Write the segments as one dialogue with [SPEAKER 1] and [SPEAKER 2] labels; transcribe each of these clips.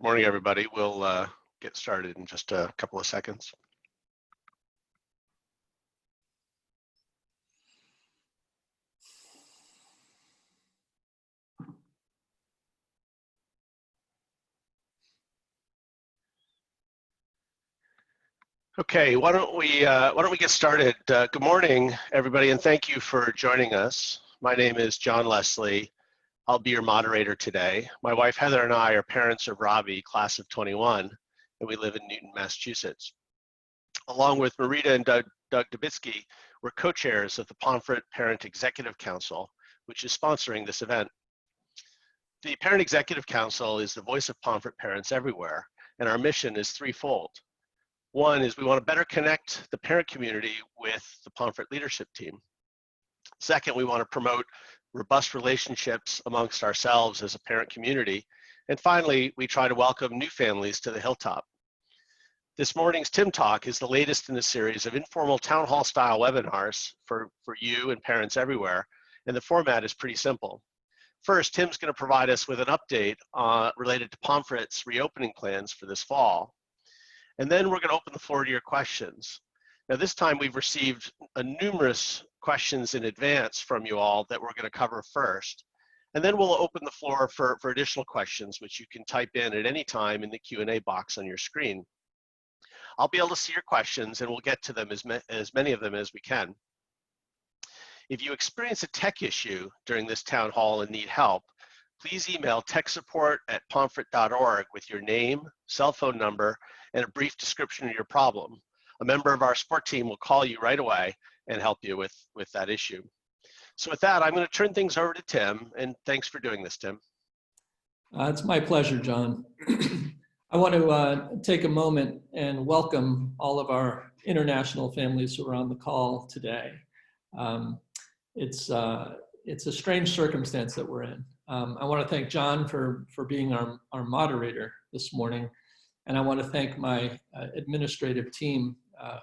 [SPEAKER 1] morning, everybody. We'll get started in just a couple of seconds. Okay, why don't we get started? Good morning, everybody, and thank you for joining us. My name is John Leslie. I'll be your moderator today. My wife Heather and I are parents of Robbie, class of 21, and we live in Newton, Massachusetts. Along with Marita and Doug Dubitsky, we're co-chairs of the Pomfret Parent Executive Council, which is sponsoring this event. The Parent Executive Council is the voice of Pomfret parents everywhere, and our mission is threefold. One is we want to better connect the parent community with the Pomfret leadership team. Second, we want to promote robust relationships amongst ourselves as a parent community. And finally, we try to welcome new families to the Hilltop. This morning's Tim Talk is the latest in a series of informal town hall style webinars for you and parents everywhere. And the format is pretty simple. First, Tim's going to provide us with an update related to Pomfret's reopening plans for this fall. And then we're going to open the floor to your questions. Now, this time we've received numerous questions in advance from you all that we're going to cover first. And then we'll open the floor for additional questions, which you can type in at any time in the Q&A box on your screen. I'll be able to see your questions and we'll get to them, as many of them as we can. If you experience a tech issue during this town hall and need help, please email techsupport@pomfret.org with your name, cell phone number, and a brief description of your problem. A member of our support team will call you right away and help you with that issue. So with that, I'm going to turn things over to Tim, and thanks for doing this, Tim.
[SPEAKER 2] It's my pleasure, John. I want to take a moment and welcome all of our international families who are on the call today. It's a strange circumstance that we're in. I want to thank John for being our moderator this morning. And I want to thank my administrative team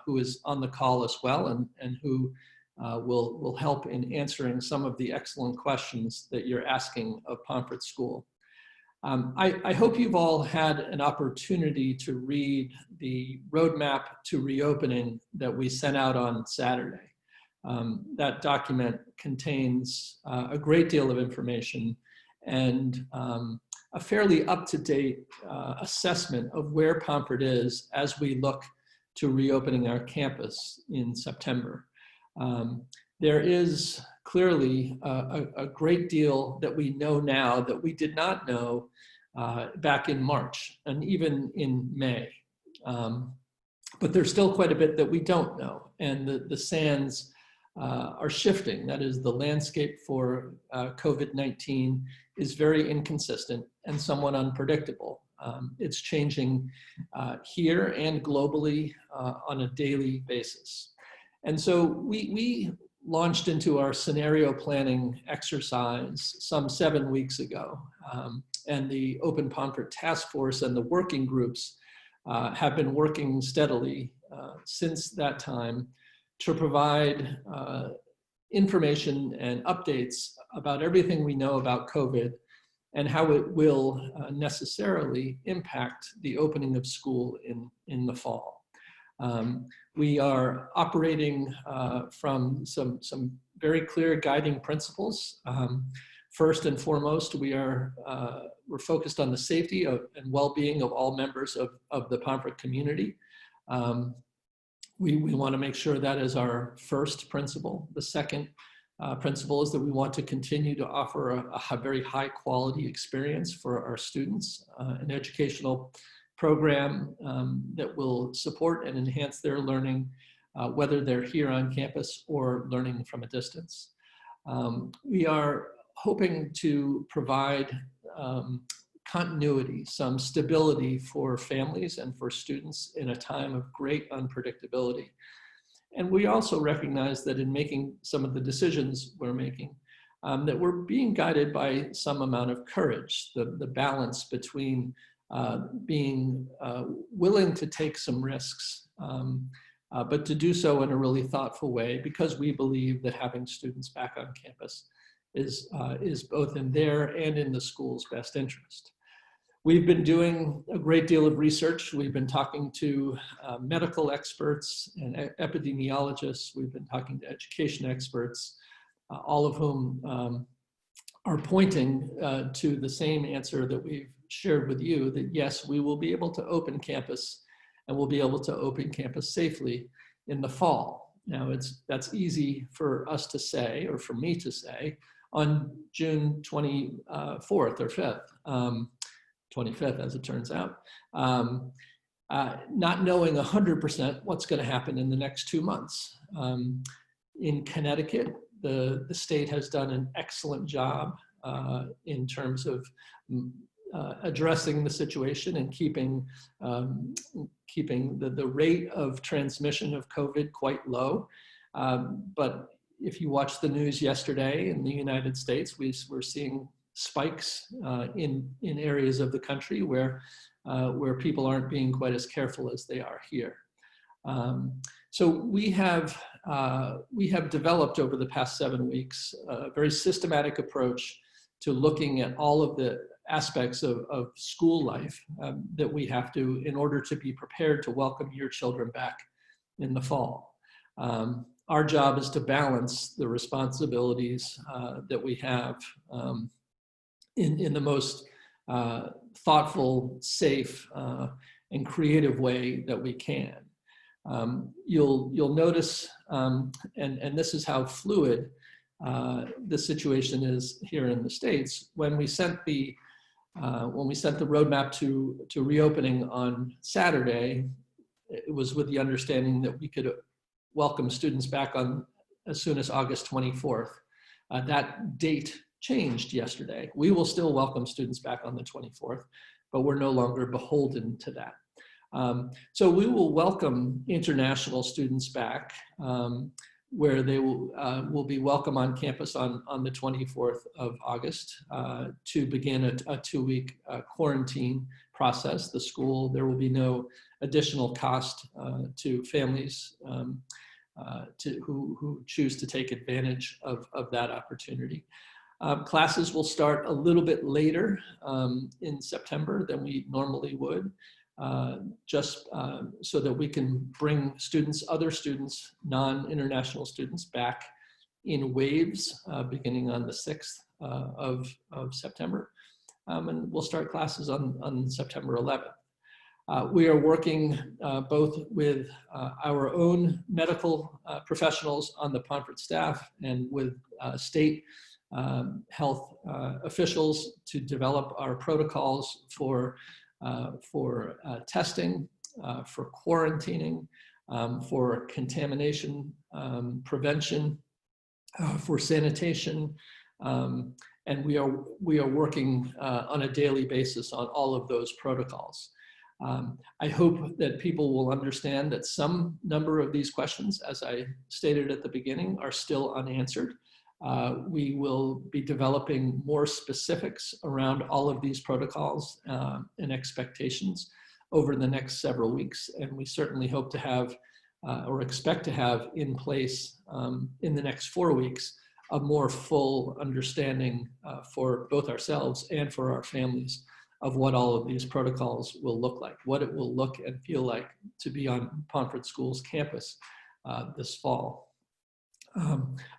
[SPEAKER 2] who is on the call as well and who will help in answering some of the excellent questions that you're asking of Pomfret School. I hope you've all had an opportunity to read the roadmap to reopening that we sent out on Saturday. That document contains a great deal of information and a fairly up-to-date assessment of where Pomfret is as we look to reopening our campus in September. There is clearly a great deal that we know now that we did not know back in March and even in May. But there's still quite a bit that we don't know, and the sands are shifting. That is, the landscape for COVID-19 is very inconsistent and somewhat unpredictable. It's changing here and globally on a daily basis. And so we launched into our scenario planning exercise some 7 weeks ago. And the Open Pomfret Task Force and the working groups have been working steadily since that time to provide information and updates about everything we know about COVID and how it will necessarily impact the opening of school in the fall. We are operating from some very clear guiding principles. First and foremost, we're focused on the safety and well-being of all members of the Pomfret community. We want to make sure that is our first principle. The second principle is that we want to continue to offer a very high quality experience for our students, an educational program that will support and enhance their learning, whether they're here on campus or learning from a distance. We are hoping to provide continuity, some stability for families and for students in a time of great unpredictability. And we also recognize that in making some of the decisions we're making, that we're being guided by some amount of courage, the balance between being willing to take some risks, but to do so in a really thoughtful way, because we believe that having students back on campus is both in their and in the school's best interest. We've been doing a great deal of research. We've been talking to medical experts and epidemiologists. We've been talking to education experts, all of whom are pointing to the same answer that we've shared with you, that yes, we will be able to open campus, and we'll be able to open campus safely in the fall. Now, that's easy for us to say, or for me to say, on June 24th or 5th, 25th as it turns out, not knowing 100% what's going to happen in the next 2 months. In Connecticut, the state has done an excellent job in terms of addressing the situation and keeping the rate of transmission of COVID quite low. But if you watch the news yesterday in the United States, we're seeing spikes in areas of the country where people aren't being quite as careful as they are here. So we have developed over the past 7 weeks a very systematic approach to looking at all of the aspects of school life that we have to, in order to be prepared to welcome your children back in the fall. Our job is to balance the responsibilities that we have in the most thoughtful, safe, and creative way that we can. You'll notice, and this is how fluid the situation is here in the States. When we sent the roadmap to reopening on Saturday, it was with the understanding that we could welcome students back on as soon as August 24th. That date changed yesterday. We will still welcome students back on the 24th, but we're no longer beholden to that. So we will welcome international students back, where they will be welcome on campus on the 24th of August to begin a 2-week quarantine process. The school, there will be no additional cost to families who choose to take advantage of that opportunity. Classes will start a little bit later in September than we normally would, just so that we can bring students, other students, non-international students, back in waves beginning on the 6th of September. And we'll start classes on September 11th. We are working both with our own medical professionals on the Pomfret staff and with state health officials to develop our protocols for testing, for quarantining, for contamination prevention, for sanitation, and we are working on a daily basis on all of those protocols. I hope that people will understand that some number of these questions, as I stated at the beginning, are still unanswered. We will be developing more specifics around all of these protocols and expectations over the next several weeks. And we certainly hope to have, or expect to have in place in the next 4 weeks, a more full understanding for both ourselves and for our families of what all of these protocols will look like, what it will look and feel like to be on Pomfret School's campus this fall.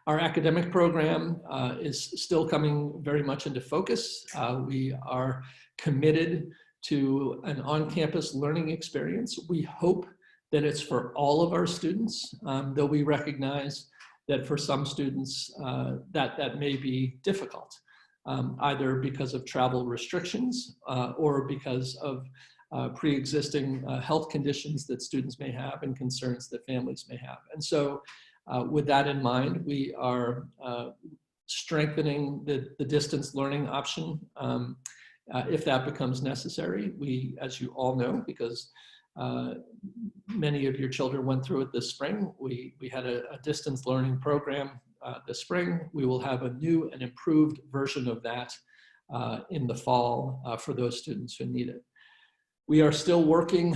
[SPEAKER 2] Our academic program is still coming very much into focus. We are committed to an on-campus learning experience. We hope that it's for all of our students, though we recognize that for some students that may be difficult, either because of travel restrictions or because of pre-existing health conditions that students may have and concerns that families may have. And so with that in mind, we are strengthening the distance learning option if that becomes necessary. We, as you all know, because many of your children went through it this spring, we had a distance learning program this spring. We will have a new and improved version of that in the fall for those students who need it. We are still working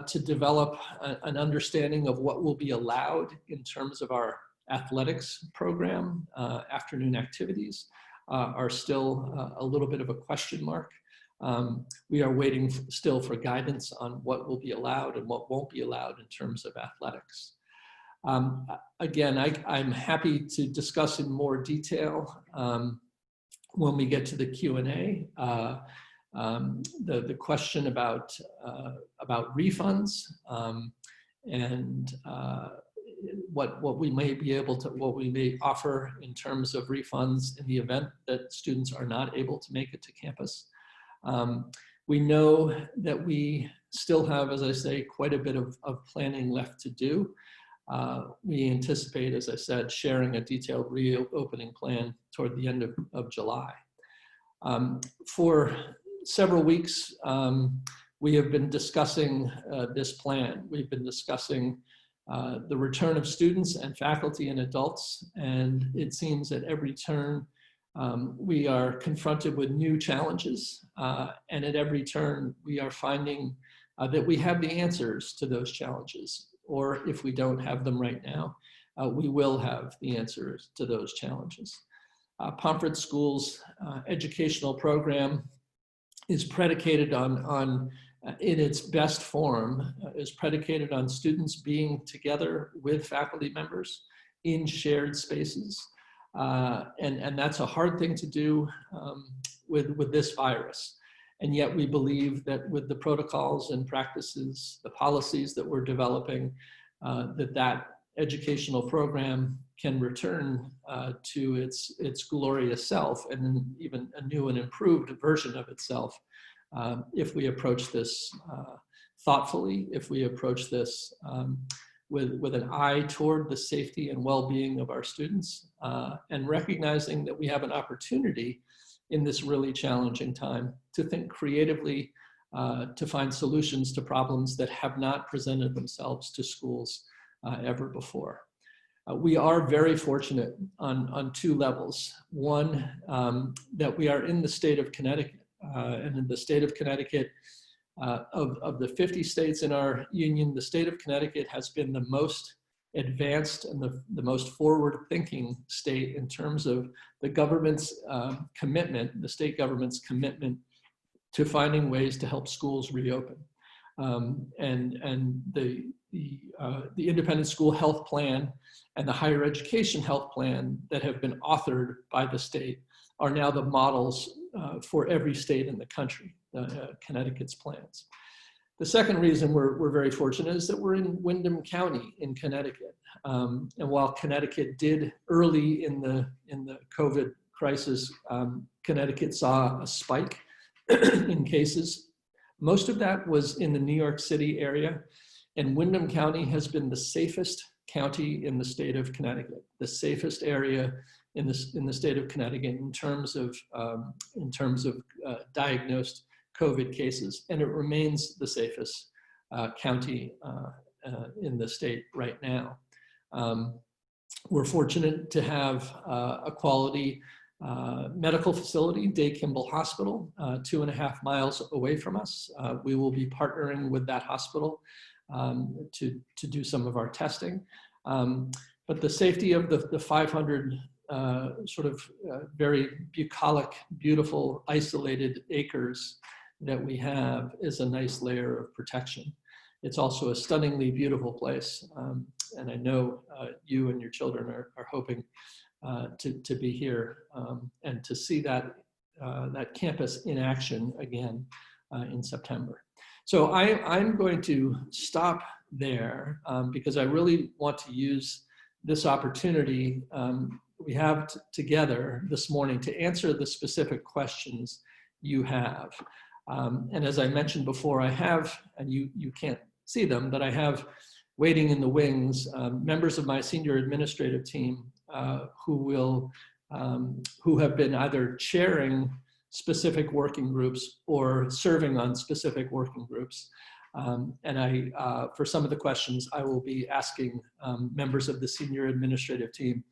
[SPEAKER 2] to develop an understanding of what will be allowed in terms of our athletics program. Afternoon activities are still a little bit of a question mark. We are waiting still for guidance on what will be allowed and what won't be allowed in terms of athletics. Again, I'm happy to discuss in more detail when we get to the Q&A. The question about refunds and what we may be able to, what we may offer in terms of refunds in the event that students are not able to make it to campus. We know that we still have, as I say, quite a bit of planning left to do. We anticipate, as I said, sharing a detailed reopening plan toward the end of July. For several weeks, we have been discussing this plan. We've been discussing the return of students and faculty and adults, and it seems at every turn we are confronted with new challenges, and at every turn we are finding that we have the answers to those challenges, or if we don't have them right now, we will have the answers to those challenges. Pomfret School's educational program is predicated on in its best form, is predicated on students being together with faculty members in shared spaces. And that's a hard thing to do with this virus. And yet we believe that with the protocols and practices, the policies that we're developing, that educational program can return to its glorious self, and then even a new and improved version of itself, if we approach this thoughtfully, if we approach this with an eye toward the safety and well-being of our students, and recognizing that we have an opportunity in this really challenging time to think creatively, to find solutions to problems that have not presented themselves to schools ever before. We are very fortunate on two levels. One, that we are in the state of Connecticut, and in the state of Connecticut, of the 50 states in our union, the state of Connecticut has been the most advanced and the most forward-thinking state in terms of the government's commitment, the state government's commitment to finding ways to help schools reopen. And the independent school health plan and the higher education health plan that have been authored by the state are now the models for every state in the country, Connecticut's plans. The second reason we're very fortunate is that we're in Windham County in Connecticut. And while Connecticut did early in the COVID crisis, Connecticut saw a spike in cases. Most of that was in the New York City area, and Windham County has been the safest county in the state of Connecticut, the safest area in the state of Connecticut in terms of diagnosed COVID cases, and it remains the safest county in the state right now. We're fortunate to have a quality medical facility, Day Kimball Hospital, 2.5 miles away from us. We will be partnering with that hospital to do some of our testing. But the safety of the 500 very bucolic, beautiful, isolated acres that we have is a nice layer of protection. It's also a stunningly beautiful place. And I know you and your children are hoping to be here and to see that campus in action again in September. So I'm going to stop there because I really want to use this opportunity we have together this morning to answer the specific questions you have. And as I mentioned before, I have, and you can't see them, but I have waiting in the wings members of my senior administrative team who have been either chairing specific working groups or serving on specific working groups. And for some of the questions, I will be asking members of the senior administrative team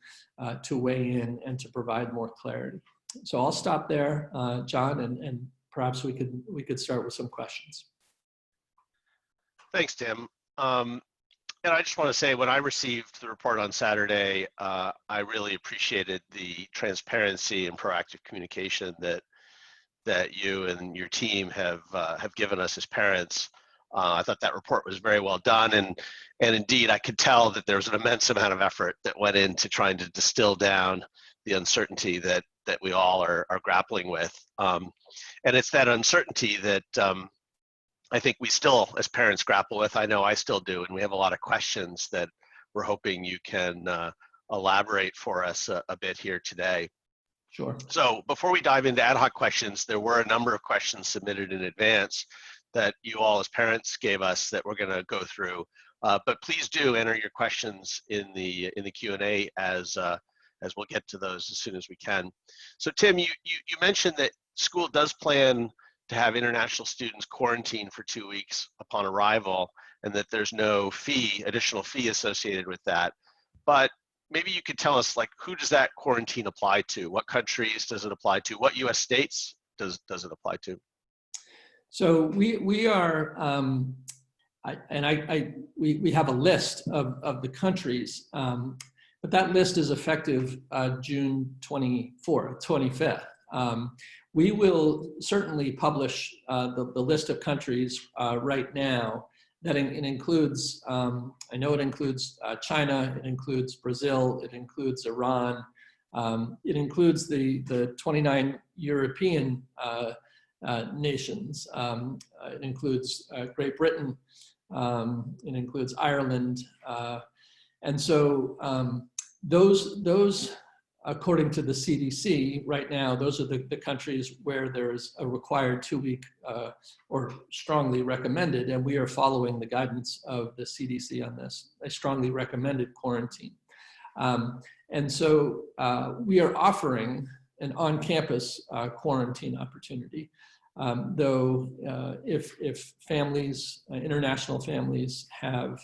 [SPEAKER 2] to weigh in and to provide more clarity. So I'll stop there, John, and perhaps we could start with some questions.
[SPEAKER 1] Thanks, Tim. And I just want to say, when I received the report on Saturday, I really appreciated the transparency and proactive communication that that you and your team have given us as parents. I thought that report was very well done, and indeed I could tell that there was an immense amount of effort that went into trying to distill down the uncertainty that we all are grappling with. And it's that uncertainty that I think we still, as parents, grapple with. I know I still do, and we have a lot of questions that we're hoping you can elaborate for us a bit here today.
[SPEAKER 2] Sure.
[SPEAKER 1] So before we dive into ad hoc questions, there were a number of questions submitted in advance that you all as parents gave us that we're going to go through. But please do enter your questions in the Q&A as we'll get to those as soon as we can. So Tim, you mentioned that school does plan to have international students quarantine for 2 weeks upon arrival, and that there's no additional fee associated with that. But maybe you could tell us, like, who does that quarantine apply to? What countries does it apply to? What U.S. states does it apply to?
[SPEAKER 2] So we are, we have a list of the countries, but that list is effective June 25th. We will certainly publish the list of countries right now. That it includes, I know it includes China, it includes Brazil, it includes Iran, it includes the 29 European nations, it includes Great Britain, it includes Ireland, and so those, according to the CDC, right now, those are the countries where there's a required 2-week or strongly recommended, and we are following the guidance of the CDC on this, a strongly recommended quarantine. And so we are offering an on-campus quarantine opportunity, though if families, international families have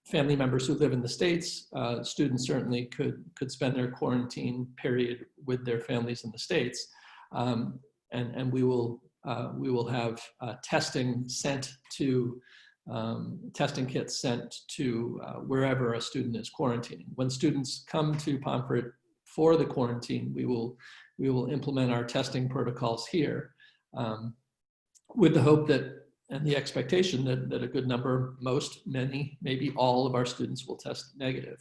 [SPEAKER 2] family members who live in the States, students certainly could spend their quarantine period with their families in the States. And we will have testing sent to, testing kits sent to wherever a student is quarantining. When students come to Pomfret for the quarantine, we will implement our testing protocols here with the hope that, and the expectation that a good number, many, maybe all of our students will test negative.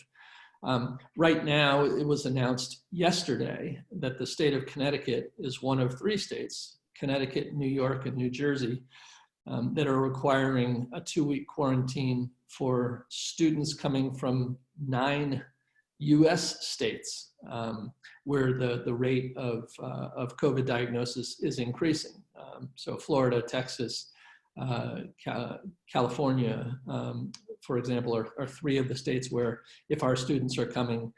[SPEAKER 2] Right now, it was announced yesterday that the state of Connecticut is one of 3 states, Connecticut, New York, and New Jersey, that are requiring a 2-week quarantine for students coming from 9 US states, where the rate of COVID diagnosis is increasing. So Florida, Texas, California, for example, are 3 of the states where if our students are coming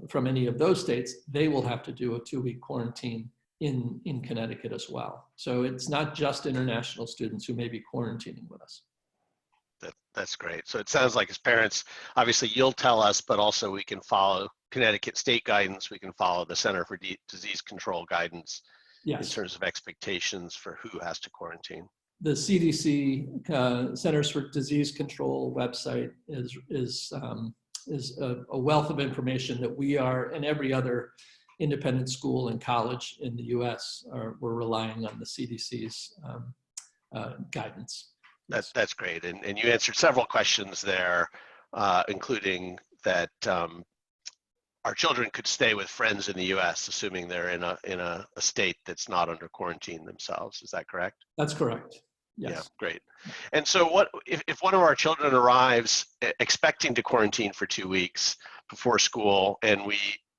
[SPEAKER 2] from any of those states, they will have to do a 2-week quarantine in Connecticut as well. So it's not just international students who may be quarantining with us.
[SPEAKER 1] That's great. So it sounds like as parents, obviously you'll tell us, but also we can follow Connecticut state guidance. We can follow the Center for Disease Control guidance. Yes. In terms of expectations for who has to quarantine.
[SPEAKER 2] The CDC, Centers for Disease Control website is a wealth of information that we are, and every other independent school and college in the US, we're relying on the CDC's guidance.
[SPEAKER 1] That's great, and you answered several questions there, including that our children could stay with friends in the US, assuming they're in a state that's not under quarantine themselves. Is that correct?
[SPEAKER 2] That's correct. Yes.
[SPEAKER 1] Yeah, great. And so what if one of our children arrives expecting to quarantine for 2 weeks before school, and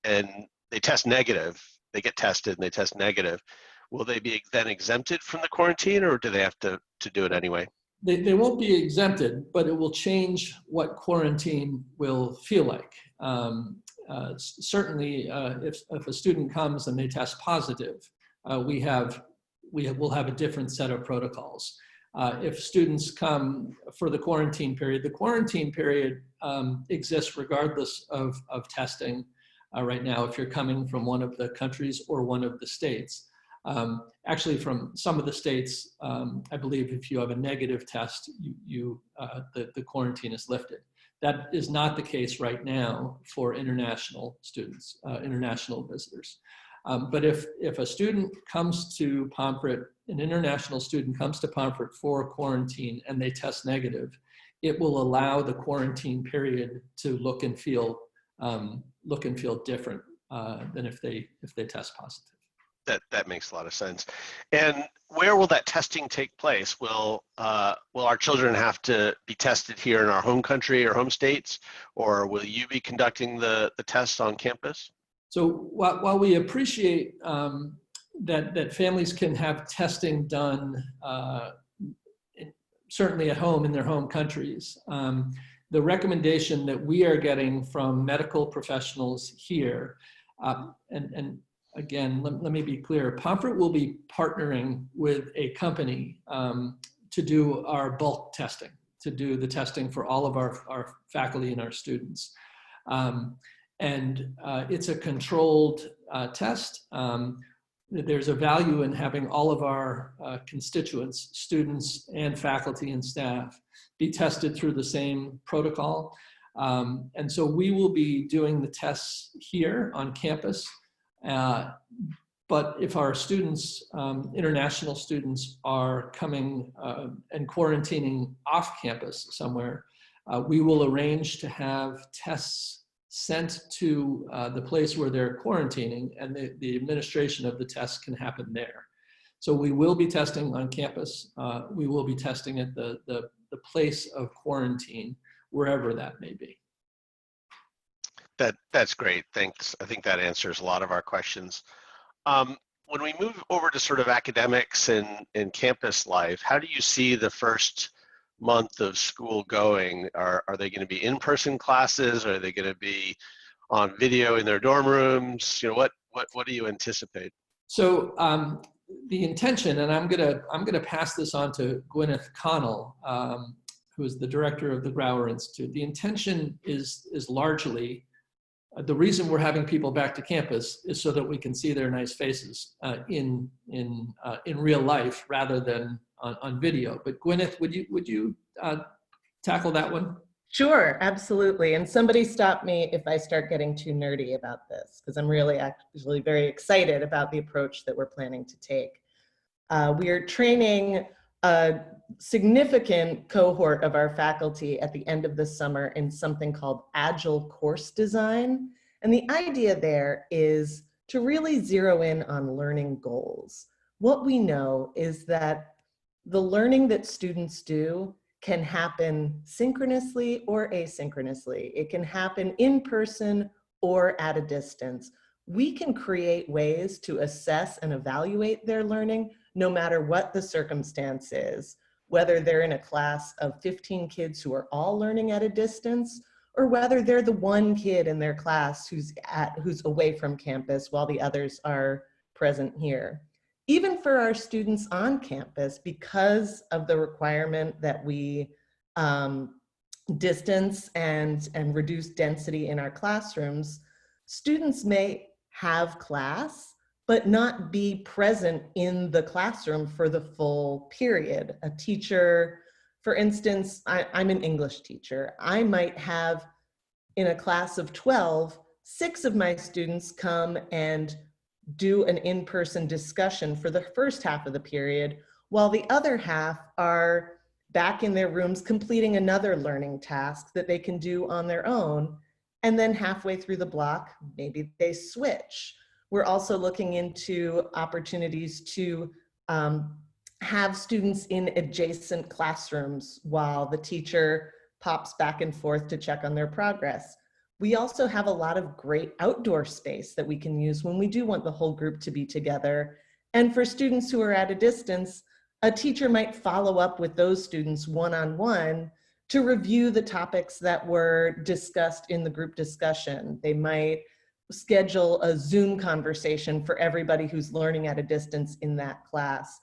[SPEAKER 1] they test negative, they get tested and they test negative, will they be then exempted from the quarantine, or do they have to do it anyway?
[SPEAKER 2] They won't be exempted, but it will change what quarantine will feel like. Certainly, if a student comes and they test positive, we'll have a different set of protocols. If students come for the quarantine period exists regardless of testing right now, if you're coming from one of the countries or one of the states. Actually, from some of the states, I believe if you have a negative test, the quarantine is lifted. That is not the case right now for international students, international visitors. But if a student comes to Pomfret, an international student comes to Pomfret for quarantine and they test negative, it will allow the quarantine period to look and feel different than if they test positive.
[SPEAKER 1] That makes a lot of sense. And where will that testing take place? Will our children have to be tested here in our home country or home states, or will you be conducting the tests on campus?
[SPEAKER 2] So while we appreciate that families can have testing done certainly at home in their home countries, the recommendation that we are getting from medical professionals here, and again, let me be clear, Pomfret will be partnering with a company to do our bulk testing, to do the testing for all of our faculty and our students. It's a controlled test. There's a value in having all of our constituents, students and faculty and staff, be tested through the same protocol. And so we will be doing the tests here on campus. But if our students, international students, are coming and quarantining off campus somewhere, we will arrange to have tests sent to the place where they're quarantining, and the administration of the tests can happen there. So we will be testing on campus. We will be testing at the place of quarantine, wherever that may be.
[SPEAKER 1] That's great. Thanks. I think that answers a lot of our questions. When we move over to sort of academics and campus life, how do you see the first month of school going? Are they going to be in-person classes? Are they going to be on video in their dorm rooms? You know, what do you anticipate?
[SPEAKER 2] So the intention, and I'm gonna pass this on to Gwyneth Connell, who is the director of the Grauer Institute. The intention is largely, the reason we're having people back to campus is so that we can see their nice faces in real life rather than on video. But Gwyneth, would you tackle that one?
[SPEAKER 3] Sure, absolutely. And somebody stop me if I start getting too nerdy about this, because I'm really actually very excited about the approach that we're planning to take. We are training a significant cohort of our faculty at the end of the summer in something called Agile course design. And the idea there is to really zero in on learning goals. What we know is that the learning that students do can happen synchronously or asynchronously. It can happen in person or at a distance. We can create ways to assess and evaluate their learning no matter what the circumstance is, whether they're in a class of 15 kids who are all learning at a distance, or whether they're the one kid in their class who's away from campus while the others are present here. Even for our students on campus, because of the requirement that we distance and reduce density in our classrooms, students may have class, but not be present in the classroom for the full period. A teacher, for instance, I'm an English teacher. I might have, in a class of 12, 6 of my students come and do an in-person discussion for the first half of the period, while the other half are back in their rooms completing another learning task that they can do on their own. And then halfway through the block, maybe they switch. We're also looking into opportunities to have students in adjacent classrooms while the teacher pops back and forth to check on their progress. We also have a lot of great outdoor space that we can use when we do want the whole group to be together. And for students who are at a distance, a teacher might follow up with those students one-on-one to review the topics that were discussed in the group discussion. They might schedule a Zoom conversation for everybody who's learning at a distance in that class.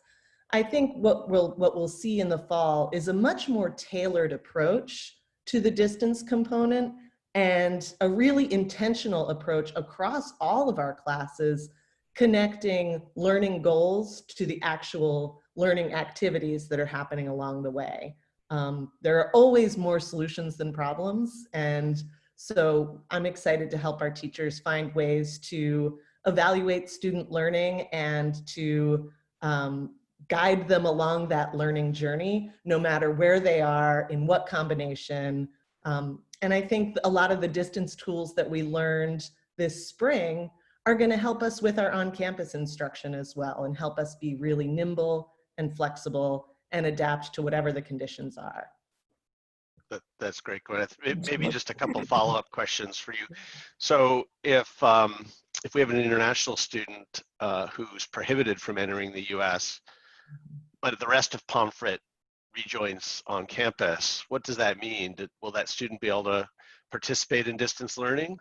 [SPEAKER 3] I think what we'll see in the fall is a much more tailored approach to the distance component, and a really intentional approach across all of our classes, connecting learning goals to the actual learning activities that are happening along the way. There are always more solutions than problems, and so I'm excited to help our teachers find ways to evaluate student learning and to guide them along that learning journey, no matter where they are, in what combination. And I think a lot of the distance tools that we learned this spring are going to help us with our on-campus instruction as well, and help us be really nimble and flexible and adapt to whatever the conditions are.
[SPEAKER 1] That's great, Gwyneth. Maybe just a couple follow-up questions for you. So if we have an international student who's prohibited from entering the U.S., but the rest of Pomfret rejoins on campus, what does that mean? Will that student be able to participate in distance learning?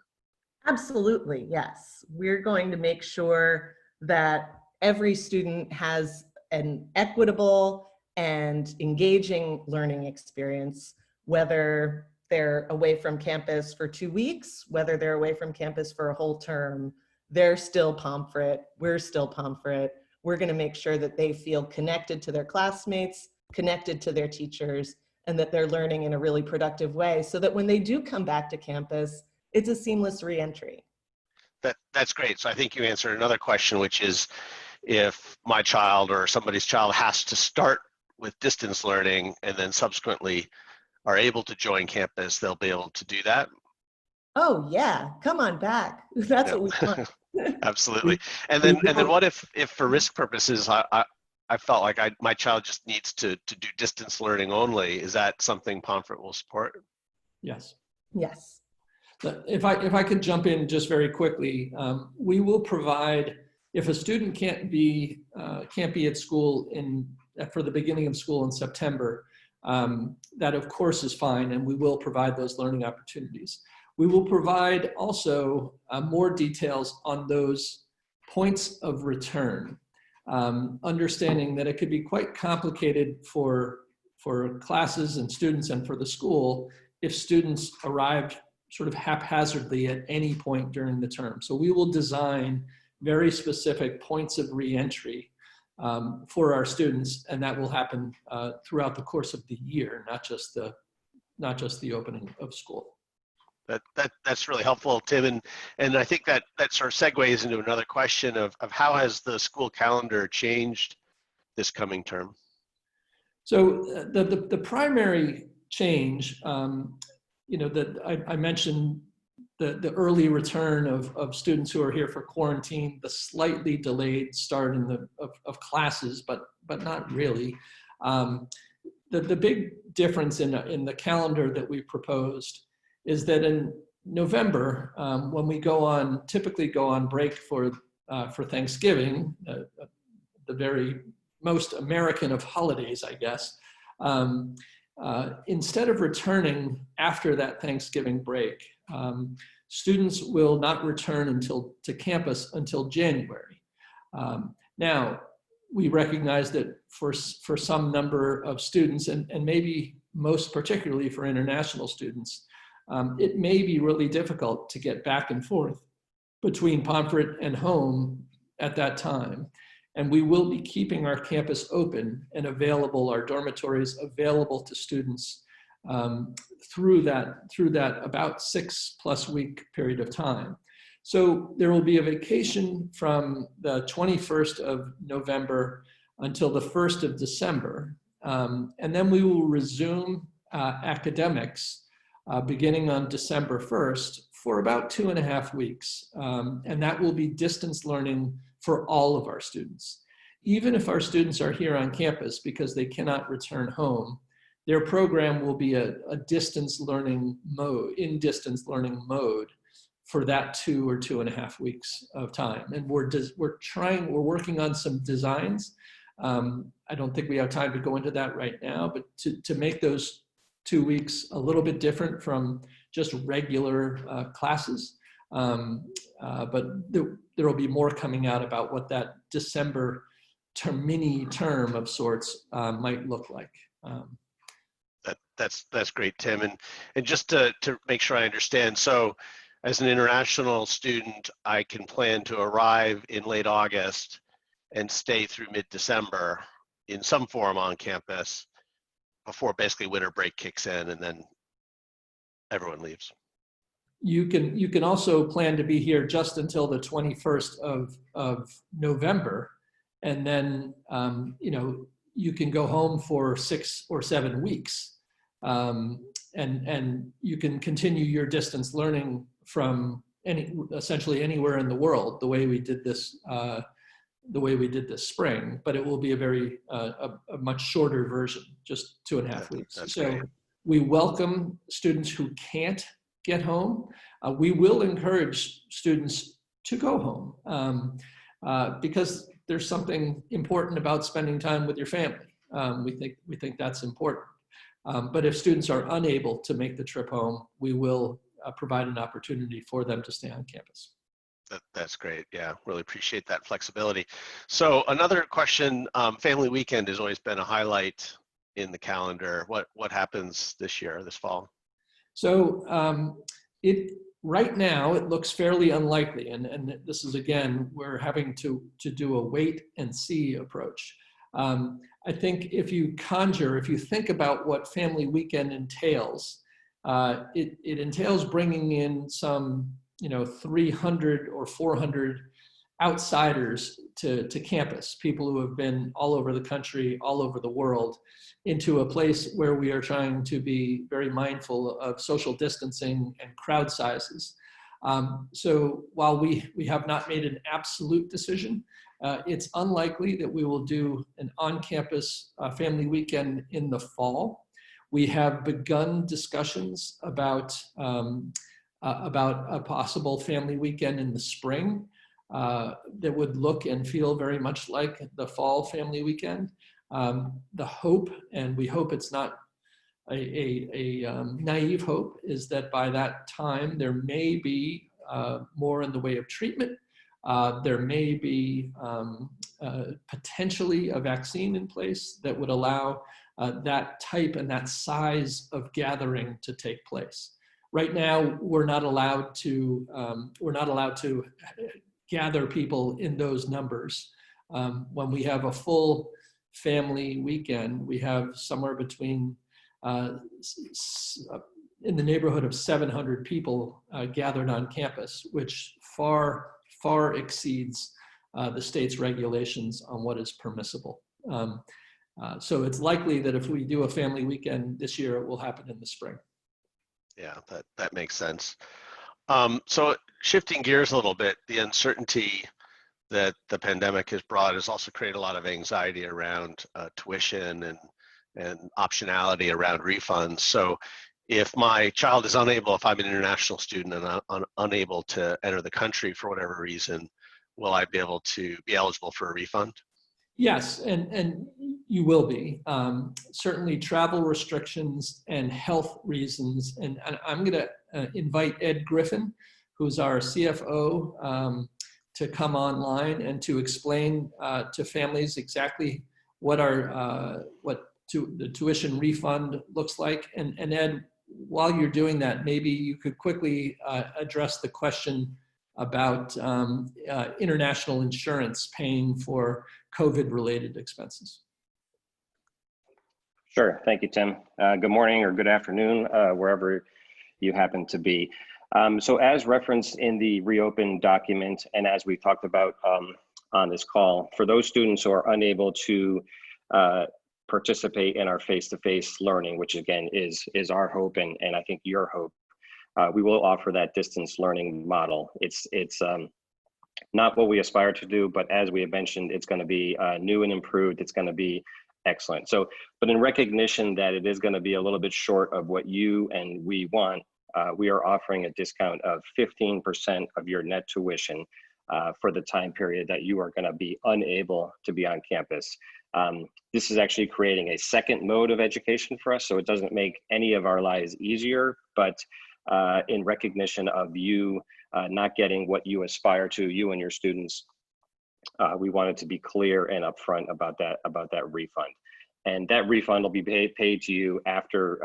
[SPEAKER 3] Absolutely, yes. We're going to make sure that every student has an equitable and engaging learning experience, whether they're away from campus for 2 weeks, whether they're away from campus for a whole term. They're still Pomfret, we're still Pomfret. We're going to make sure that they feel connected to their classmates, connected to their teachers, and that they're learning in a really productive way, so that when they do come back to campus, it's a seamless reentry.
[SPEAKER 1] That's great. So I think you answered another question, which is, if my child or somebody's child has to start with distance learning and then subsequently are able to join campus, they'll be able to do that?
[SPEAKER 3] Oh yeah, come on back. That's
[SPEAKER 1] Yeah.
[SPEAKER 3] what we want.
[SPEAKER 1] Absolutely. And then what if for risk purposes, I felt like my child just needs to do distance learning only? Is that something Pomfret will support?
[SPEAKER 2] Yes.
[SPEAKER 3] Yes.
[SPEAKER 2] If I could jump in just very quickly, we will provide, if a student can't be at school for the beginning of school in September, that of course is fine, and we will provide those learning opportunities. We will provide also more details on those points of return, understanding that it could be quite complicated for classes and students and for the school if students arrived sort of haphazardly at any point during the term. So we will design very specific points of reentry for our students, and that will happen throughout the course of the year, not just the opening of school.
[SPEAKER 1] That's really helpful, Tim, and I think that sort of segues into another question of how has the school calendar changed this coming term?
[SPEAKER 2] So the primary change, that I mentioned the early return of students who are here for quarantine, the slightly delayed start of classes, but not really. The big difference in the calendar that we proposed is that in November, when we typically go on break for Thanksgiving, the very most American of holidays, I guess, instead of returning after that Thanksgiving break, students will not return to campus until January. Now, we recognize that for some number of students, and maybe most particularly for international students, it may be really difficult to get back and forth between Pomfret and home at that time. And we will be keeping our campus open and available, our dormitories available to students through that about 6+ week period of time. So there will be a vacation from the 21st of November until the 1st of December. And then we will resume academics beginning on December 1st for about 2.5 weeks. And that will be distance learning for all of our students. Even if our students are here on campus because they cannot return home, their program will be a distance learning mode, in distance learning mode for that 2 or 2.5 weeks of time. And we're working on some designs. I don't think we have time to go into that right now, but to make those 2 weeks a little bit different from just regular classes. But there will be more coming out about what that December mini term of sorts might look like.
[SPEAKER 1] That's great, Tim. And just to make sure I understand, so as an international student, I can plan to arrive in late August and stay through mid-December in some form on campus before basically winter break kicks in and then everyone leaves.
[SPEAKER 2] you can also plan to be here just until the 21st of November, and then you can go home for 6 or 7 weeks, and you can continue your distance learning from essentially anywhere in the world, the way we did this spring. But it will be a much shorter version, just 2.5 weeks.
[SPEAKER 1] That's
[SPEAKER 2] so
[SPEAKER 1] great.
[SPEAKER 2] We welcome students who can't get home. We will encourage students to go home because there's something important about spending time with your family. We think that's important. But if students are unable to make the trip home, we will provide an opportunity for them to stay on campus.
[SPEAKER 1] That's great. Yeah, really appreciate that flexibility. So another question, family weekend has always been a highlight in the calendar. What happens this fall? So
[SPEAKER 2] right now it looks fairly unlikely, and this is, again, we're having to do a wait and see approach. I think if you think about what family weekend entails, it entails bringing in some 300 or 400 outsiders to campus, people who have been all over the country, all over the world, into a place where we are trying to be very mindful of social distancing and crowd sizes. So while we have not made an absolute decision, it's unlikely that we will do an on-campus family weekend in the fall. We have begun discussions about a possible family weekend in the spring that would look and feel very much like the fall family weekend. The hope, and we hope it's not a naive hope, is that by that time there may be more in the way of treatment. There may be potentially a vaccine in place that would allow that type and that size of gathering to take place. Right now, we're not allowed to gather people in those numbers. When we have a full family weekend, we have somewhere between in the neighborhood of 700 people gathered on campus, which far exceeds the state's regulations on what is permissible. So it's likely that if we do a family weekend this year, it will happen in the spring.
[SPEAKER 1] Yeah, that makes sense. So shifting gears a little bit, the uncertainty that the pandemic has brought has also created a lot of anxiety around tuition and optionality around refunds. So if my child is unable, if I'm an international student and unable to enter the country for whatever reason, will I be able to be eligible for a refund?
[SPEAKER 2] Yes, and you will be. Certainly travel restrictions and health reasons. And I'm going to invite Ed Griffin, who's our CFO, to come online and to explain to families exactly what the tuition refund looks like. And Ed, while you're doing that, maybe you could quickly address the question about international insurance paying for COVID-related expenses.
[SPEAKER 4] Sure, thank you, Tim. Good morning or good afternoon, wherever you happen to be. So as referenced in the reopened document, and as we talked about on this call, for those students who are unable to participate in our face-to-face learning, which again is our hope and I think your hope, we will offer that distance learning model. It's not what we aspire to do, but as we have mentioned, it's going to be new and improved. It's going to be excellent. So, but in recognition that it is going to be a little bit short of what you and we want, we are offering a discount of 15% of your net tuition for the time period that you are going to be unable to be on campus. This is actually creating a second mode of education for us, so it doesn't make any of our lives easier, but in recognition of you not getting what you aspire to, you and your students, we wanted to be clear and upfront about that refund. And that refund will be paid to you after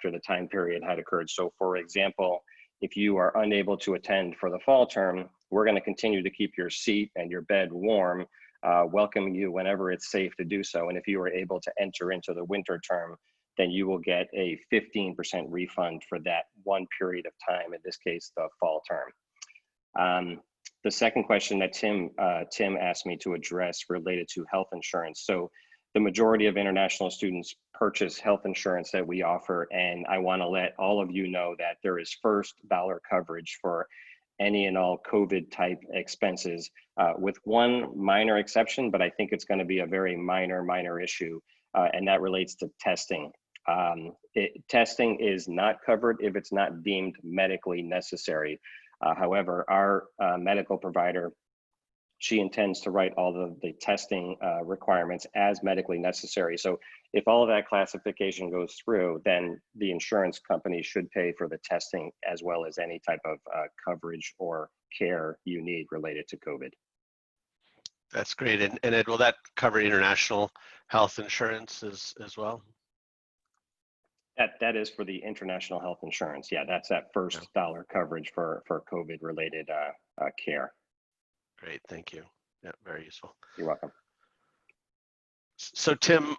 [SPEAKER 4] the time period had occurred. So for example, if you are unable to attend for the fall term, we're going to continue to keep your seat and your bed warm, welcoming you whenever it's safe to do so. And if you were able to enter into the winter term, then you will get a 15% refund for that one period of time, in this case, the fall term. The second question that Tim asked me to address related to health insurance. So the majority of international students purchase health insurance that we offer, and I want to let all of you know that there is first dollar coverage for any and all COVID type expenses, with one minor exception, but I think it's going to be a very minor issue, and that relates to testing. Testing is not covered if it's not deemed medically necessary. However, our medical provider, she intends to write all of the testing requirements as medically necessary. So if all of that classification goes through, then the insurance company should pay for the testing as well as any type of coverage or care you need related to COVID.
[SPEAKER 1] That's great. And Ed, will that cover international health insurance as well?
[SPEAKER 4] That is for the international health insurance. Yeah, that's that first dollar coverage for COVID related care.
[SPEAKER 1] Great, thank you. Yeah, very useful.
[SPEAKER 4] You're welcome.
[SPEAKER 1] So Tim,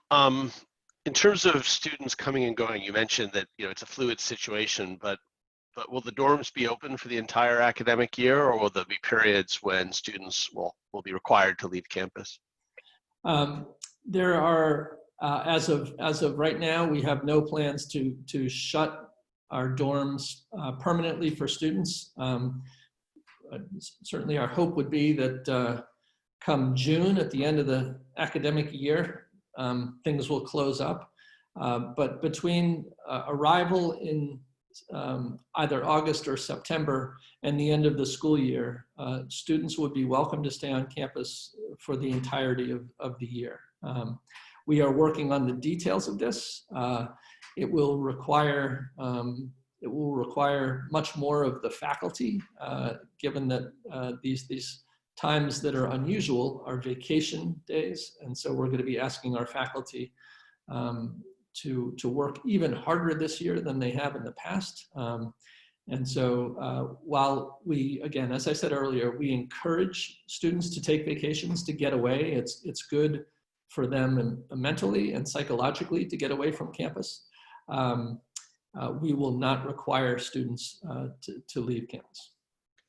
[SPEAKER 1] in terms of students coming and going, you mentioned that it's a fluid situation, but will the dorms be open for the entire academic year, or will there be periods when students will be required to leave campus?
[SPEAKER 2] There are, as of right now, we have no plans to shut our dorms permanently for students. Certainly our hope would be that come June, at the end of the academic year, things will close up. But between arrival in either August or September and the end of the school year, students would be welcome to stay on campus for the entirety of the year. We are working on the details of this. It will require much more of the faculty, given that these times that are unusual are vacation days. And so we're going to be asking our faculty to work even harder this year than they have in the past. And so while we, again, as I said earlier, we encourage students to take vacations to get away. It's good for them mentally and psychologically to get away from campus. We will not require students to leave campus.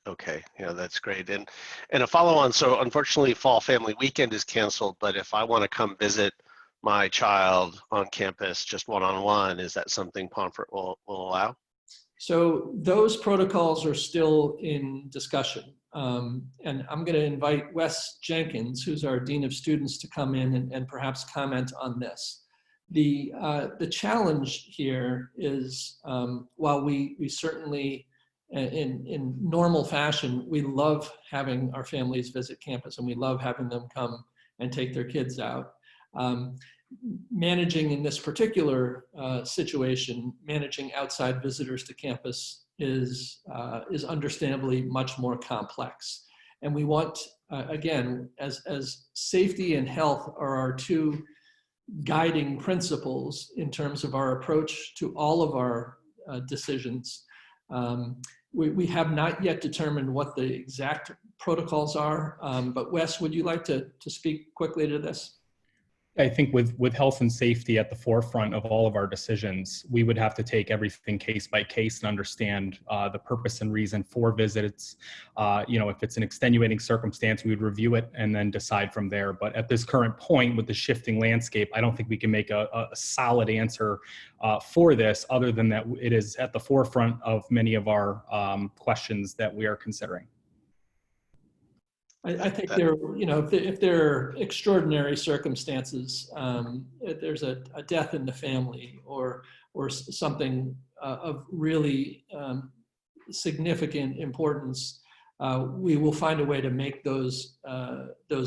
[SPEAKER 1] Okay, yeah, that's great. And a follow-on, so unfortunately Fall Family Weekend is canceled, but if I want to come visit my child on campus just one-on-one, is that something Pomfret will allow?
[SPEAKER 2] So those protocols are still in discussion. And I'm going to invite Wes Jenkins, who's our Dean of Students, to come in and perhaps comment on this. The challenge here is, while we certainly, in normal fashion, we love having our families visit campus and we love having them come and take their kids out. Managing in this particular situation, managing outside visitors to campus is understandably much more complex. And we want, again, as safety and health are our two guiding principles in terms of our approach to all of our decisions. We have not yet determined what the exact protocols are, but Wes, would you like to speak quickly to this?
[SPEAKER 5] I think with health and safety at the forefront of all of our decisions, we would have to take everything case by case and understand the purpose and reason for visits. If it's an extenuating circumstance, we would review it and then decide from there. But at this current point with the shifting landscape, I don't think we can make a solid answer for this, other than that it is at the forefront of many of our questions that we are considering.
[SPEAKER 2] I think there, if there are extraordinary circumstances, if there's a death in the family or something of really significant importance, we will find a way to make those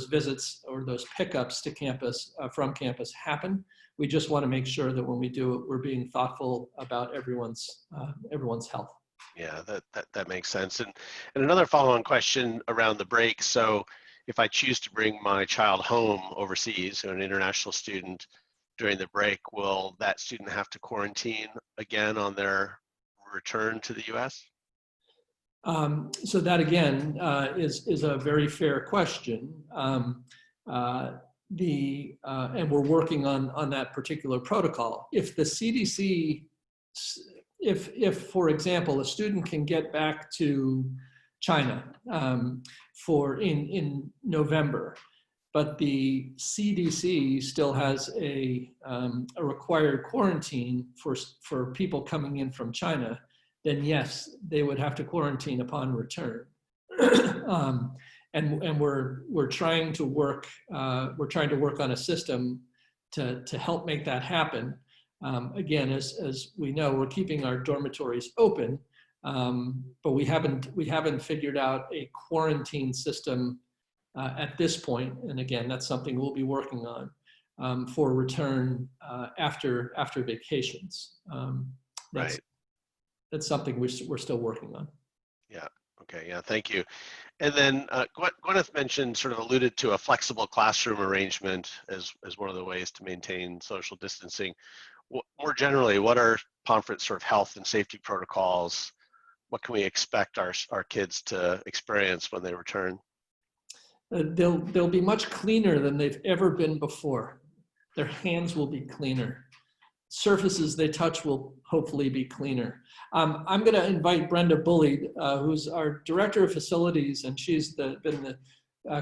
[SPEAKER 2] visits or those pickups to campus from campus happen. We just want to make sure that when we do it, we're being thoughtful about everyone's health.
[SPEAKER 1] Yeah, that makes sense. And another follow-on question around the break. So if I choose to bring my child home overseas, so an international student, during the break, will that student have to quarantine again on their return to the US?
[SPEAKER 2] So that again is a very fair question. and we're working on that particular protocol. If the CDC, if for example, a student can get back to China in November, but the CDC still has a required quarantine for people coming in from China, then yes, they would have to quarantine upon return. And we're trying to work on a system to help make that happen. Again, as we know, we're keeping our dormitories open, but we haven't figured out a quarantine system at this point. And again, that's something we'll be working on for return after vacations.
[SPEAKER 1] Right.
[SPEAKER 2] That's something we're still working on.
[SPEAKER 1] Yeah. Okay. Yeah. Thank you. And then Gwyneth mentioned, sort of alluded to a flexible classroom arrangement as one of the ways to maintain social distancing. More generally, what are Pomfret's sort of health and safety protocols? What can we expect our kids to experience when they return?
[SPEAKER 2] They'll be much cleaner than they've ever been before. Their hands will be cleaner. Surfaces they touch will hopefully be cleaner. I'm going to invite Brenda Bully, who's our Director of Facilities, and she's been the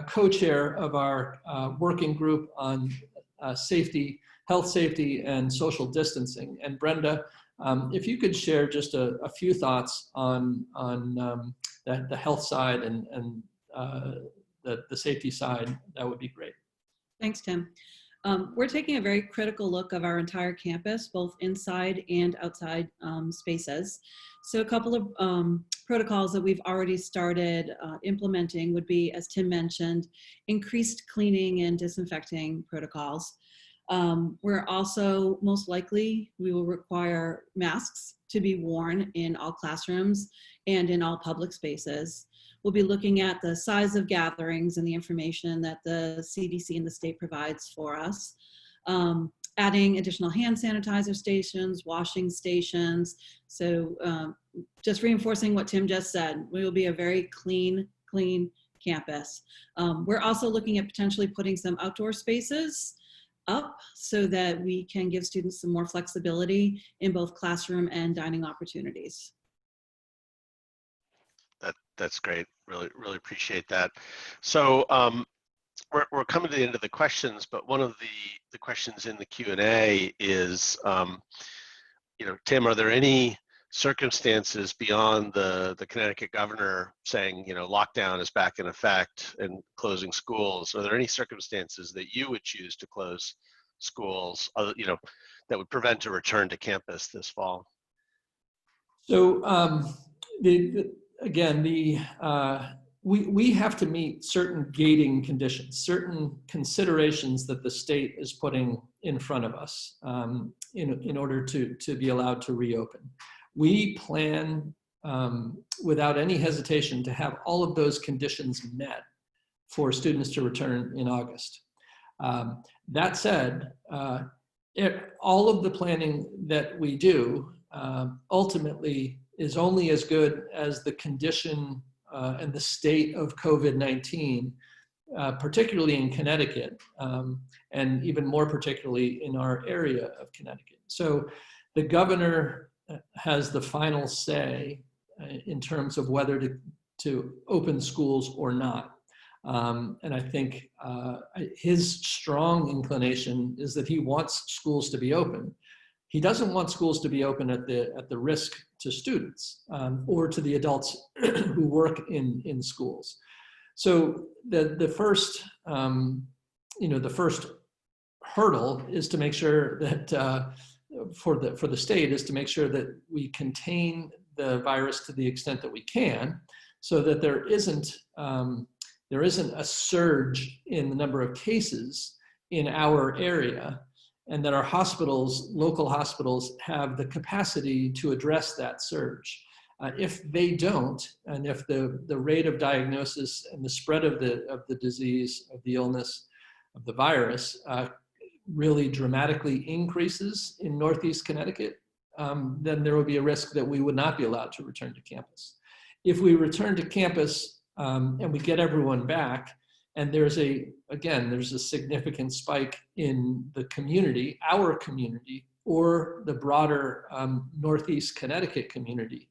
[SPEAKER 2] co-chair of our working group on health safety and social distancing. And Brenda, if you could share just a few thoughts on the health side and the safety side, that would be great.
[SPEAKER 6] Thanks, Tim. We're taking a very critical look of our entire campus, both inside and outside spaces. So a couple of protocols that we've already started implementing would be, as Tim mentioned, increased cleaning and disinfecting protocols. We're also, most likely, we will require masks to be worn in all classrooms and in all public spaces. We'll be looking at the size of gatherings and the information that the CDC and the state provides for us. Adding additional hand sanitizer stations, washing stations. So just reinforcing what Tim just said, we will be a very clean campus. We're also looking at potentially putting some outdoor spaces up so that we can give students some more flexibility in both classroom and dining opportunities.
[SPEAKER 1] That's great. Really appreciate that. So we're coming to the end of the questions, but one of the questions in the Q&A is, Tim, are there any circumstances beyond the Connecticut governor saying, lockdown is back in effect and closing schools? Are there any circumstances that you would choose to close schools, that would prevent a return to campus this fall?
[SPEAKER 2] So we have to meet certain gating conditions, certain considerations that the state is putting in front of us in order to be allowed to reopen. We plan without any hesitation to have all of those conditions met for students to return in August. That said, all of the planning that we do ultimately is only as good as the condition and the state of COVID-19, particularly in Connecticut, and even more particularly in our area of Connecticut. So the governor has the final say in terms of whether to open schools or not. And I think his strong inclination is that he wants schools to be open. He doesn't want schools to be open at the risk to students or to the adults who work in schools. So the first hurdle is to make sure that for the state is to make sure that we contain the virus to the extent that we can, so that there isn't a surge in the number of cases in our area, and that our hospitals, local hospitals, have the capacity to address that surge. If they don't, and if the rate of diagnosis and the spread of the disease, of the illness, of the virus really dramatically increases in Northeast Connecticut, then there would be a risk that we would not be allowed to return to campus. If we return to campus and we get everyone back, and there's a significant spike in the community, our community, or the broader Northeast Connecticut community,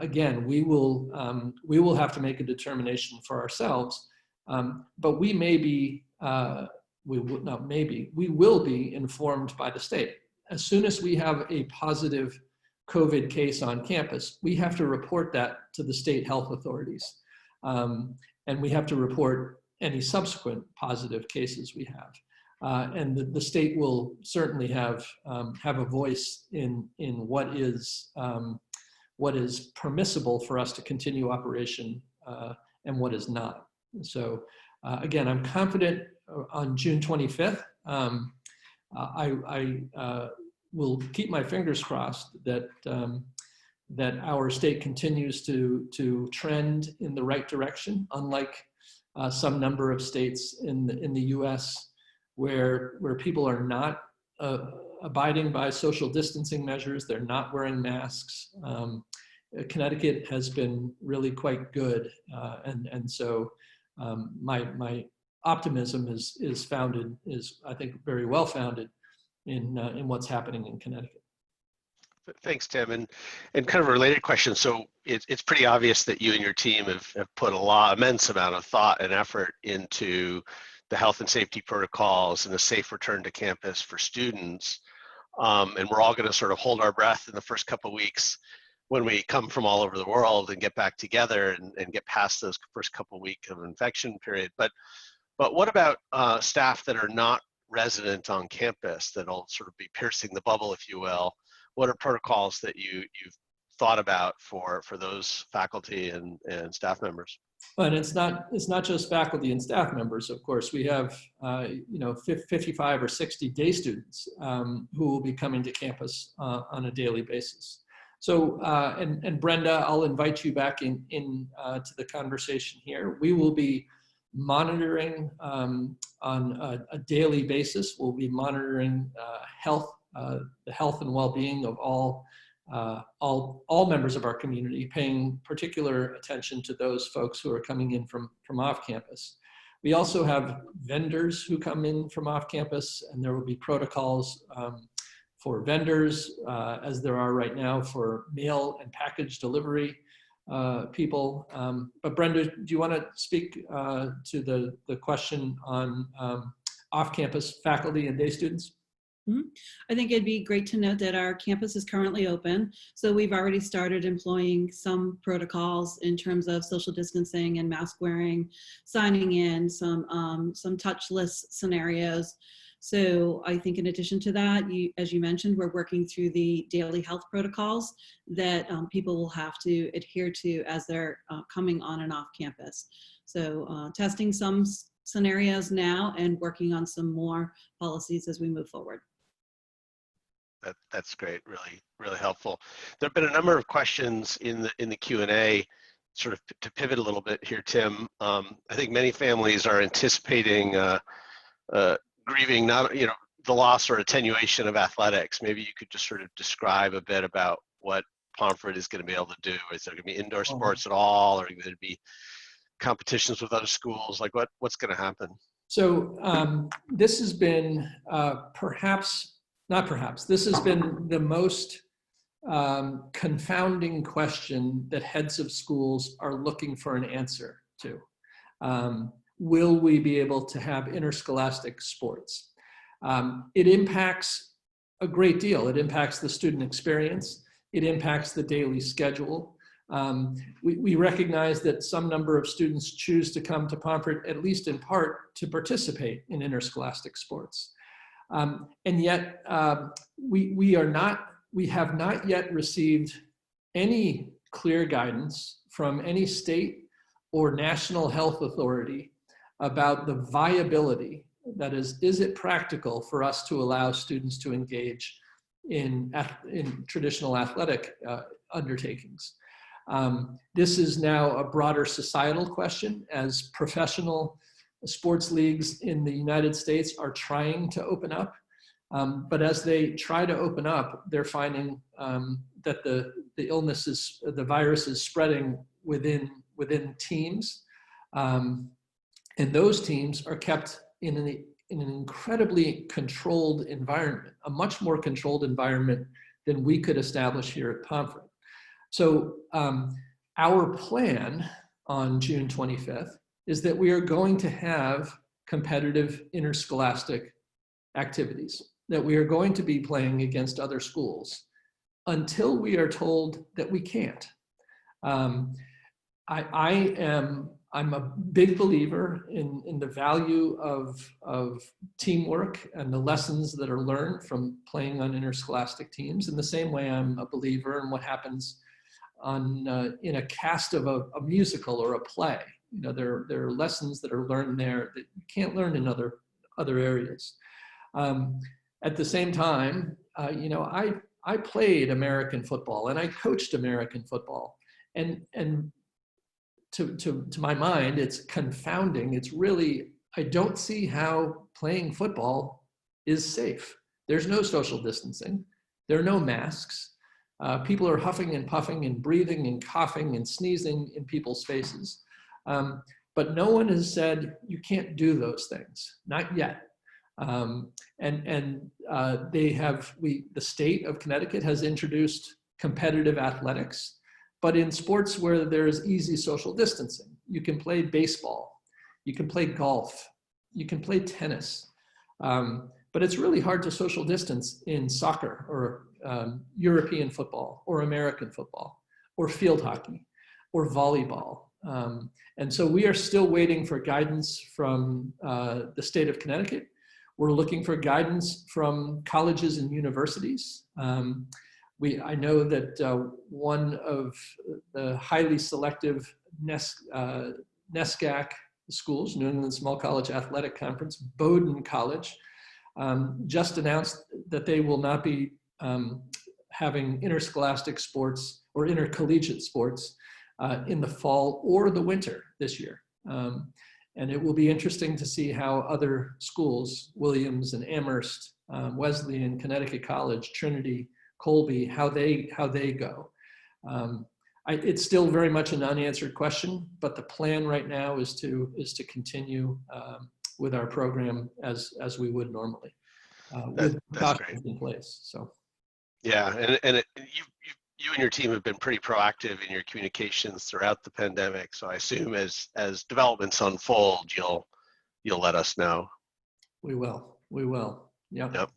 [SPEAKER 2] again, we will have to make a determination for ourselves, but we may be, we will be informed by the state. As soon as we have a positive COVID case on campus, we have to report that to the state health authorities. And we have to report any subsequent positive cases we have. And the state will certainly have a voice in what is permissible for us to continue operation and what is not. So again, I'm confident on June 25th, I will keep my fingers crossed that that our state continues to trend in the right direction, unlike some number of states in the U.S. where people are not abiding by social distancing measures. They're not wearing masks. Connecticut has been really quite good, and so my optimism is founded, I think very well founded in what's happening in Connecticut.
[SPEAKER 1] Thanks, Tim. And kind of a related question. So it's pretty obvious that you and your team have put immense amount of thought and effort into the health and safety protocols and a safe return to campus for students. And we're all going to sort of hold our breath in the first couple of weeks when we come from all over the world and get back together and get past those first couple of weeks of infection period. But what about staff that are not resident on campus that'll sort of be piercing the bubble, if you will? What are protocols that you've thought about for those faculty and staff members?
[SPEAKER 2] And it's not just faculty and staff members. Of course, we have 55 or 60 day students who will be coming to campus on a daily basis. So and Brenda, I'll invite you back in to the conversation here. We will be monitoring on a daily basis. We'll be monitoring the health and well-being of all members of our community, paying particular attention to those folks who are coming in from off campus. We also have vendors who come in from off campus, and there will be protocols for vendors, as there are right now for mail and package delivery people. But Brenda, do you want to speak to the question on off-campus faculty and day students?
[SPEAKER 6] Mm-hmm. I think it'd be great to note that our campus is currently open. So we've already started employing some protocols in terms of social distancing and mask wearing, signing in, some touchless scenarios. So I think in addition to that, as you mentioned, we're working through the daily health protocols that people will have to adhere to as they're coming on and off campus. So testing some scenarios now and working on some more policies as we move forward.
[SPEAKER 1] That's great, really helpful. There have been a number of questions in the Q&A, sort of to pivot a little bit here, Tim. I think many families are anticipating grieving the loss or attenuation of athletics. Maybe you could just sort of describe a bit about what Pomfret is going to be able to do. Is there going to be indoor sports at all, or are there going to be competitions with other schools? Like what's going to happen?
[SPEAKER 2] So this has been this has been the most confounding question that heads of schools are looking for an answer to. Will we be able to have interscholastic sports? It impacts a great deal. It impacts the student experience. It impacts the daily schedule. We recognize that some number of students choose to come to Pomfret, at least in part, to participate in interscholastic sports. And yet we have not yet received any clear guidance from any state or national health authority about the viability, that is it practical for us to allow students to engage in traditional athletic undertakings? This is now a broader societal question, as professional sports leagues in the United States are trying to open up. But as they try to open up, they're finding that the virus is spreading within teams. And those teams are kept in an incredibly controlled environment, a much more controlled environment than we could establish here at Pomfret. So our plan on June 25th is that we are going to have competitive interscholastic activities, that we are going to be playing against other schools until we are told that we can't. I'm a big believer in the value of teamwork and the lessons that are learned from playing on interscholastic teams. In the same way, I'm a believer in what happens in a cast of a musical or a play. You know, there are lessons that are learned there that you can't learn in other areas. At the same time, you know, I played American football and I coached American football, and to my mind, it's confounding. It's really, I don't see how playing football is safe. There's no social distancing. There are no masks. People are huffing and puffing and breathing and coughing and sneezing in people's faces. But no one has said you can't do those things, not yet. The state of Connecticut has introduced competitive athletics, but in sports where there's easy social distancing. You can play baseball, you can play golf, you can play tennis, but it's really hard to social distance in soccer or European football or American football or field hockey or volleyball. And so we are still waiting for guidance from the state of Connecticut. We're looking for guidance from colleges and universities. I know that one of the highly selective NESCAC schools, New England Small College Athletic Conference, Bowdoin College, just announced that they will not be having interscholastic sports or intercollegiate sports in the fall or the winter this year. And it will be interesting to see how other schools, Williams and Amherst, Wesleyan, Connecticut College, Trinity, Colby, how they go. It's still very much an unanswered question, but the plan right now is to continue with our program as we would normally, with precautions in place. So,
[SPEAKER 1] yeah, and you and your team have been pretty proactive in your communications throughout the pandemic. So I assume as developments unfold, you'll let us know.
[SPEAKER 2] We will. Yep.
[SPEAKER 1] Yep.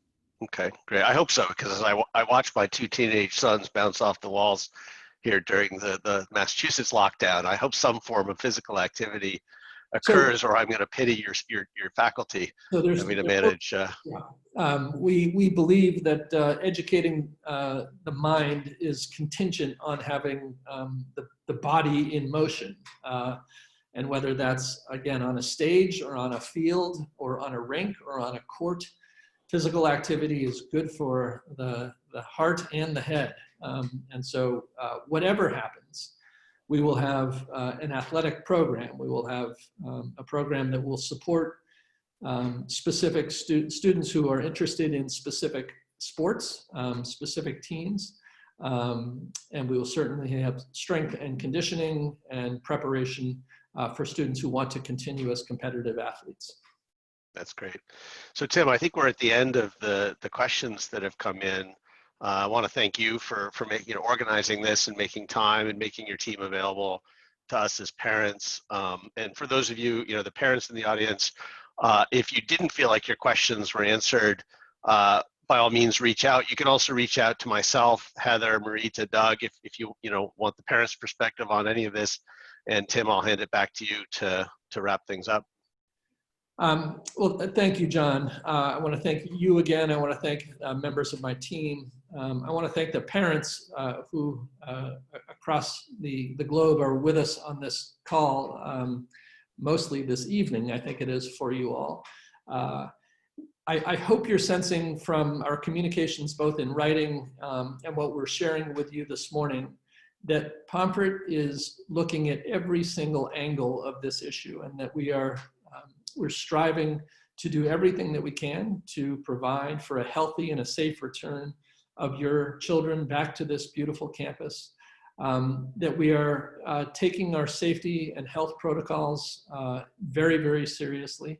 [SPEAKER 1] Okay, great. I hope so, because as I watched my two teenage sons bounce off the walls here during the Massachusetts lockdown. I hope some form of physical activity occurs, or I'm going to pity your faculty having to manage.
[SPEAKER 2] We believe that educating the mind is contingent on having the body in motion, and whether that's again on a stage or on a field or on a rink or on a court. Physical activity is good for the heart and the head. And so whatever happens, we will have an athletic program. We will have a program that will support specific students who are interested in specific sports, specific teams. And we will certainly have strength and conditioning and preparation for students who want to continue as competitive athletes.
[SPEAKER 1] That's great. So Tim, I think we're at the end of the questions that have come in. I want to thank you for organizing this and making time and making your team available to us as parents. And for those of you, the parents in the audience, if you didn't feel like your questions were answered, by all means, reach out. You can also reach out to myself, Heather, Marita, Doug, if you want the parents' perspective on any of this. And Tim, I'll hand it back to you to wrap things up.
[SPEAKER 2] Well, thank you, John. I want to thank you again. I want to thank members of my team. I want to thank the parents who across the globe are with us on this call, mostly this evening, I think it is for you all. I hope you're sensing from our communications, both in writing and what we're sharing with you this morning, that Pomfret is looking at every single angle of this issue, and that we're striving to do everything that we can to provide for a healthy and a safe return of your children back to this beautiful campus. that we are taking our safety and health protocols very, very seriously,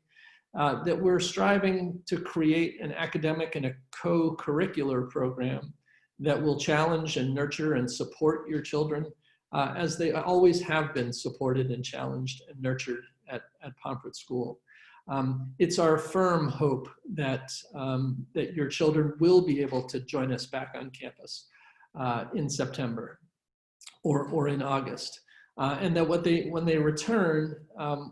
[SPEAKER 2] that we're striving to create an academic and a co-curricular program that will challenge and nurture and support your children as they always have been supported and challenged and nurtured at Pomfret School. It's our firm hope that, that your children will be able to join us back on campus in September or in August. And that when they return,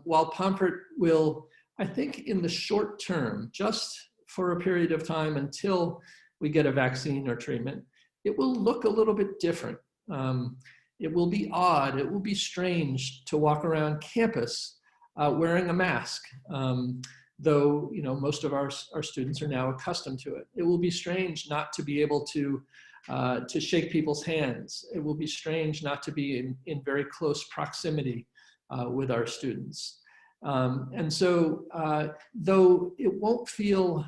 [SPEAKER 2] while Pomfret will, I think in the short term, just for a period of time until we get a vaccine or treatment, it will look a little bit different. It will be odd, it will be strange to walk around campus wearing a mask, though most of our students are now accustomed to it. It will be strange not to be able to shake people's hands. It will be strange not to be in very close proximity with our students. And so, though it won't feel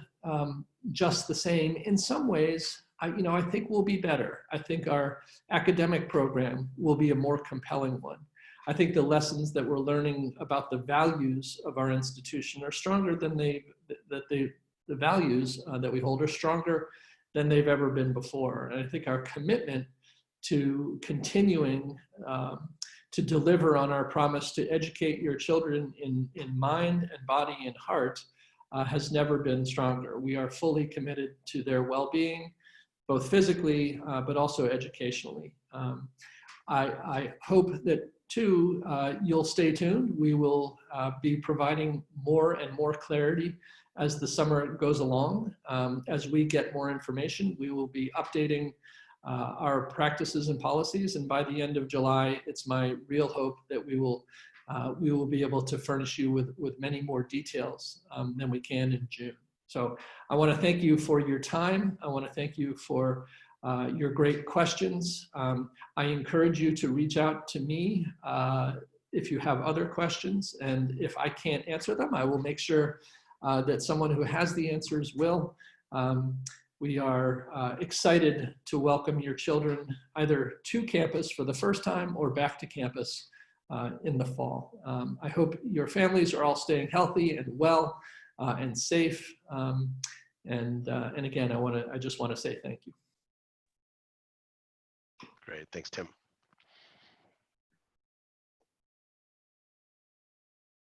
[SPEAKER 2] just the same, in some ways, I think we'll be better. I think our academic program will be a more compelling one. I think the lessons that we're learning about the values of our institution are stronger than the values that we hold are stronger than they've ever been before. And I think our commitment to continuing to deliver on our promise to educate your children in mind and body and heart has never been stronger. We are fully committed to their well-being, both physically, but also educationally. I hope that too, you'll stay tuned. We will be providing more and more clarity as the summer goes along. As we get more information, we will be updating our practices and policies. And by the end of July, it's my real hope that we will be able to furnish you with many more details than we can in June. So I want to thank you for your time. I want to thank you for your great questions. I encourage you to reach out to me if you have other questions, and if I can't answer them, I will make sure that someone who has the answers will. We are excited to welcome your children either to campus for the first time or back to campus in the fall. I hope your families are all staying healthy and well and safe. And again, I just want to say thank you.
[SPEAKER 1] Great, thanks, Tim.